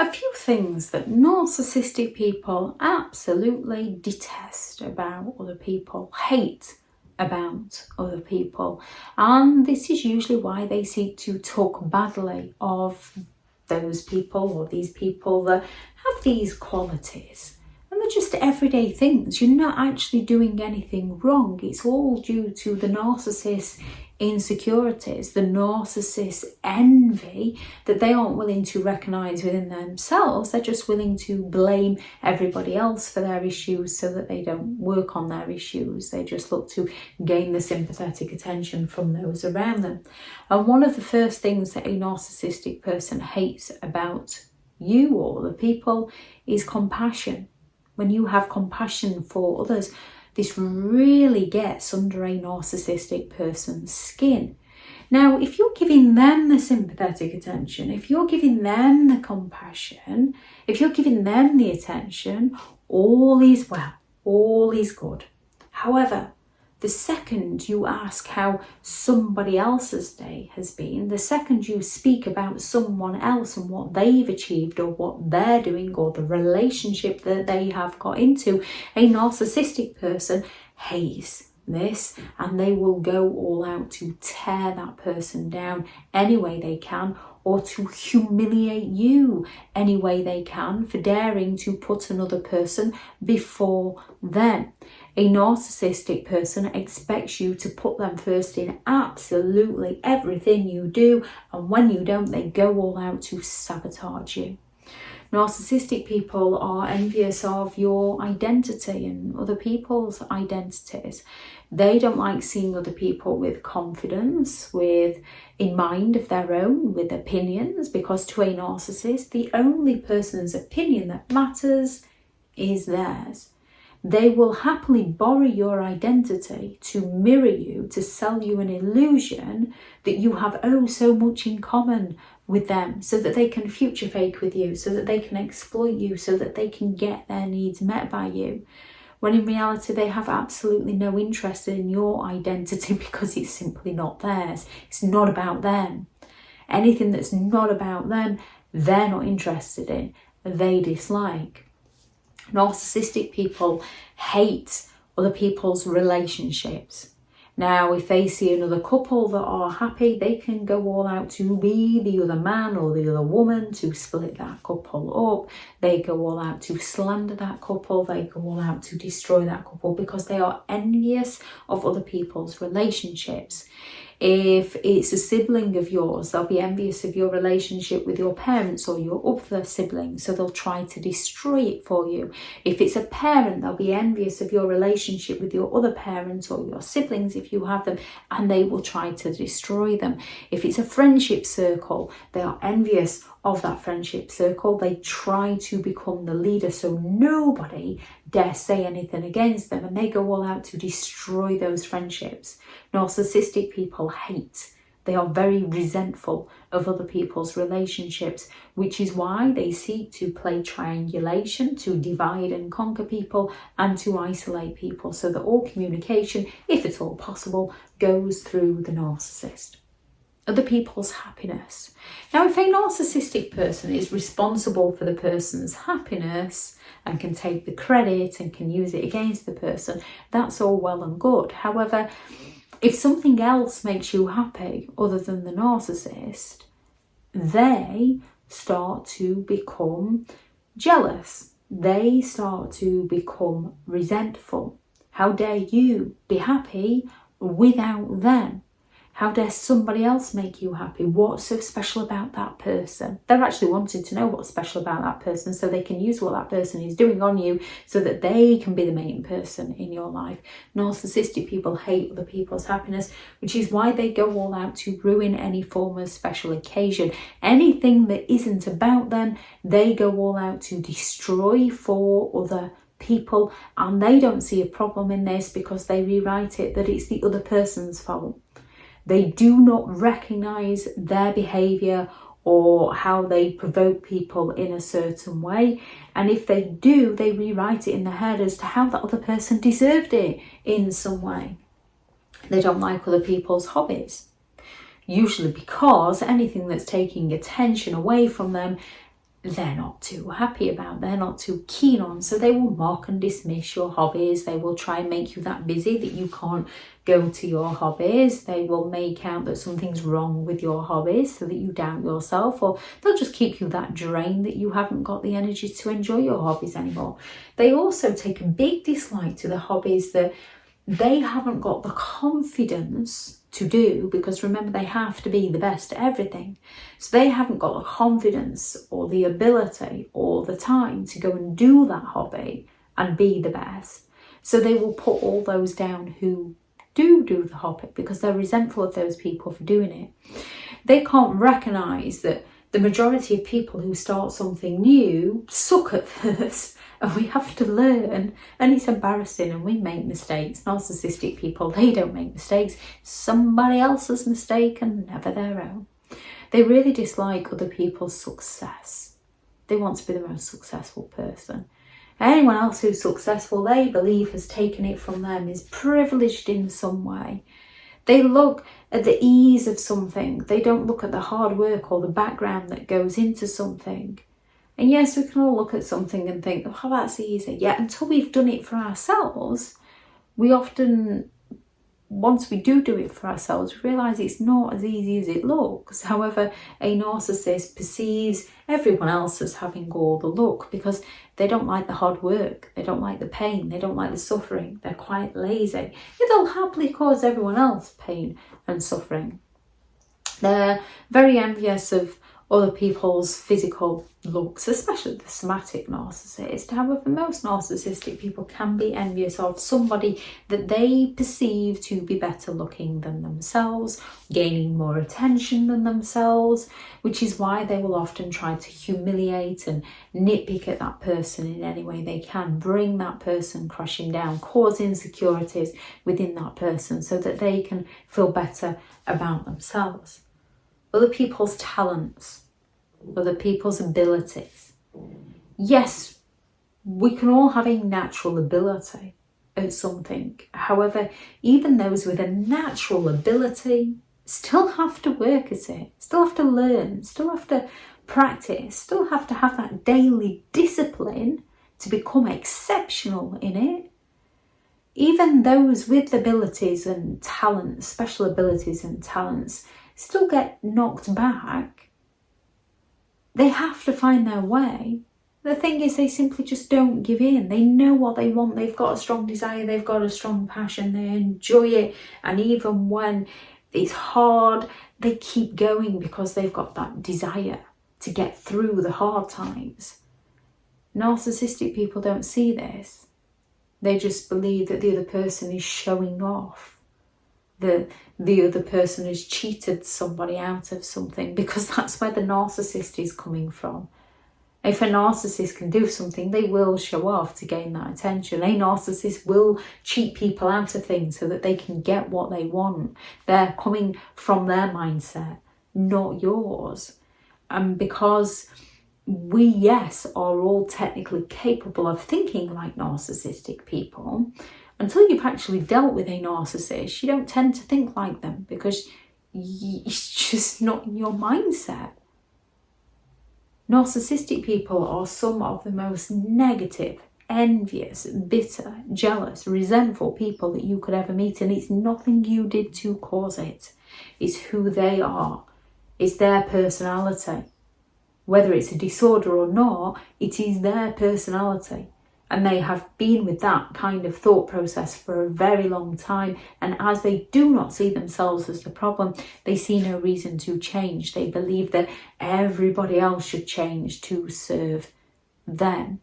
A few things that narcissistic people absolutely detest about other people, hate about other people, and this is usually why they seek to talk badly of those people or these people that have these qualities. And they're just everyday things. You're not actually doing anything wrong. It's all due to the narcissist's insecurities, the narcissist's envy that they aren't willing to recognise within themselves. They're just willing to blame everybody else for their issues so that they don't work on their issues. They just look to gain the sympathetic attention from those around them. And one of the first things that a narcissistic person hates about you or the people is compassion. When you have compassion for others, this really gets under a narcissistic person's skin. Now, if you're giving them the sympathetic attention, if you're giving them the compassion, if you're giving them the attention, all is well, all is good. However, the second you ask how somebody else's day has been, the second you speak about someone else and what they've achieved or what they're doing or the relationship that they have got into, a narcissistic person hates this and they will go all out to tear that person down any way they can, or to humiliate you any way they can for daring to put another person before them. A narcissistic person expects you to put them first in absolutely everything you do, and when you don't, they go all out to sabotage you. Narcissistic people are envious of your identity and other people's identities. They don't like seeing other people with confidence, with in mind of their own, with opinions, because to a narcissist, the only person's opinion that matters is theirs. They will happily borrow your identity to mirror you, to sell you an illusion that you have so much in common with them, so that they can future fake with you, so that they can exploit you, so that they can get their needs met by you. When in reality, they have absolutely no interest in your identity because it's simply not theirs. It's not about them. Anything that's not about them, they're not interested in, they dislike. Narcissistic people hate other people's relationships. Now, if they see another couple that are happy, they can go all out to be the other man or the other woman to split that couple up. They go all out to slander that couple. They go all out to destroy that couple because they are envious of other people's relationships. If it's a sibling of yours, they'll be envious of your relationship with your parents or your other siblings, so they'll try to destroy it for you. If it's a parent, they'll be envious of your relationship with your other parents or your siblings if you have them, and they will try to destroy them. If it's a friendship circle, they are envious of that friendship circle. They try to become the leader so nobody dare say anything against them, and they go all out to destroy those friendships. Narcissistic people hate. They are very resentful of other people's relationships, which is why they seek to play triangulation, to divide and conquer people and to isolate people, so that all communication, if at all possible, goes through the narcissist. Other people's happiness. Now, if a narcissistic person is responsible for the person's happiness and can take the credit and can use it against the person, that's all well and good. However, if something else makes you happy other than the narcissist, they start to become jealous. They start to become resentful. How dare you be happy without them? How dare somebody else make you happy? What's so special about that person? They're actually wanting to know what's special about that person so they can use what that person is doing on you so that they can be the main person in your life. Narcissistic people hate other people's happiness, which is why they go all out to ruin any form of special occasion. Anything that isn't about them, they go all out to destroy for other people, and they don't see a problem in this because they rewrite it that it's the other person's fault. They do not recognise their behaviour or how they provoke people in a certain way. And if they do, they rewrite it in their head as to how that other person deserved it in some way. They don't like other people's hobbies, usually because anything that's taking attention away from them they're not too happy about, they're not too keen on. So they will mock and dismiss your hobbies. They will try and make you that busy that you can't go to your hobbies. They will make out that something's wrong with your hobbies so that you doubt yourself, or they'll just keep you that drained that you haven't got the energy to enjoy your hobbies anymore. They also take a big dislike to the hobbies that they haven't got the confidence to do, because remember, they have to be the best at everything. So they haven't got the confidence or the ability or the time to go and do that hobby and be the best. So they will put all those down who do the hobby, because they're resentful of those people for doing it. They can't recognise that the majority of people who start something new suck at first, and we have to learn, and it's embarrassing, and we make mistakes. Narcissistic people, they don't make mistakes. Somebody else's mistake and never their own. They really dislike other people's success. They want to be the most successful person. Anyone else who's successful, they believe, has taken it from them, is privileged in some way. They look at the ease of something. They don't look at the hard work or the background that goes into something. And yes, we can all look at something and think, oh, that's easy. Yet until we've done it for ourselves, we often, once we do it for ourselves, realise it's not as easy as it looks. However, a narcissist perceives everyone else as having all the luck, because they don't like the hard work, they don't like the pain, they don't like the suffering, they're quite lazy. Yet they'll happily cause everyone else pain and suffering. They're very envious of other people's physical looks, especially the somatic narcissist. However, most narcissistic people can be envious of somebody that they perceive to be better looking than themselves, gaining more attention than themselves, which is why they will often try to humiliate and nitpick at that person in any way they can, bring that person crashing down, cause insecurities within that person so that they can feel better about themselves. Other people's talents, other people's abilities. Yes, we can all have a natural ability at something. However, even those with a natural ability still have to work at it, still have to learn, still have to practice, still have to have that daily discipline to become exceptional in it. Even those with abilities and talents, special abilities and talents, still get knocked back. They have to find their way. The thing is, they simply just don't give in. They know what they want. They've got a strong desire. They've got a strong passion. They enjoy it. And even when it's hard, they keep going because they've got that desire to get through the hard times. Narcissistic people don't see this. They just believe that the other person is showing off. The other person has cheated somebody out of something, because that's where the narcissist is coming from. If a narcissist can do something, they will show off to gain that attention. A narcissist will cheat people out of things so that they can get what they want. They're coming from their mindset, not yours. And because we, yes, are all technically capable of thinking like narcissistic people, until you've actually dealt with a narcissist, you don't tend to think like them, because it's just not in your mindset. Narcissistic people are some of the most negative, envious, bitter, jealous, resentful people that you could ever meet, and it's nothing you did to cause it. It's who they are. It's their personality. Whether it's a disorder or not, it is their personality. And they have been with that kind of thought process for a very long time. And as they do not see themselves as the problem, they see no reason to change. They believe that everybody else should change to serve them.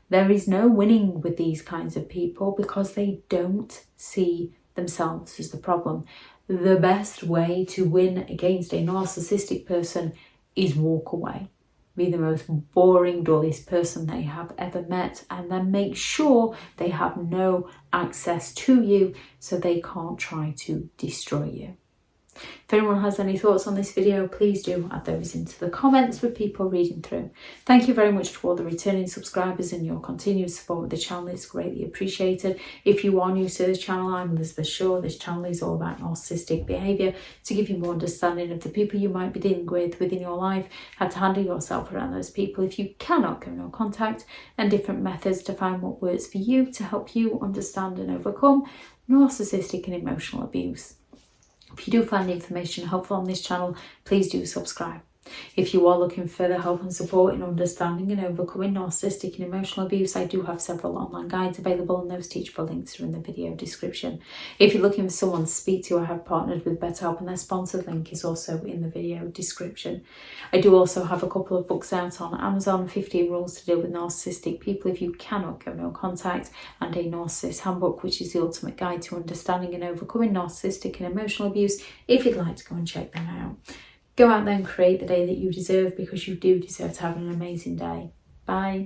There is no winning with these kinds of people because they don't see themselves as the problem. The best way to win against a narcissistic person is walk away. Be the most boring, dullest person they have ever met, and then make sure they have no access to you so they can't try to destroy you. If anyone has any thoughts on this video, please do add those into the comments with people reading through. Thank you very much to all the returning subscribers, and your continued support with the channel is greatly appreciated. If you are new to the channel, I'm Elizabeth Shaw. This channel is all about narcissistic behaviour to give you more understanding of the people you might be dealing with within your life, how to handle yourself around those people if you cannot go no contact, and different methods to find what works for you to help you understand and overcome narcissistic and emotional abuse. If you do find the information helpful on this channel, please do subscribe. If you are looking for further help and support in understanding and overcoming narcissistic and emotional abuse, I do have several online guides available, and those teachable links are in the video description. If you're looking for someone to speak to, I have partnered with BetterHelp, and their sponsored link is also in the video description. I do also have a couple of books out on Amazon: 15 Rules to Deal with Narcissistic People If You Cannot Go No Contact, and a Narcissists Handbook, which is the ultimate guide to understanding and overcoming narcissistic and emotional abuse, if you'd like to go and check them out. Go out there and create the day that you deserve, because you do deserve to have an amazing day. Bye.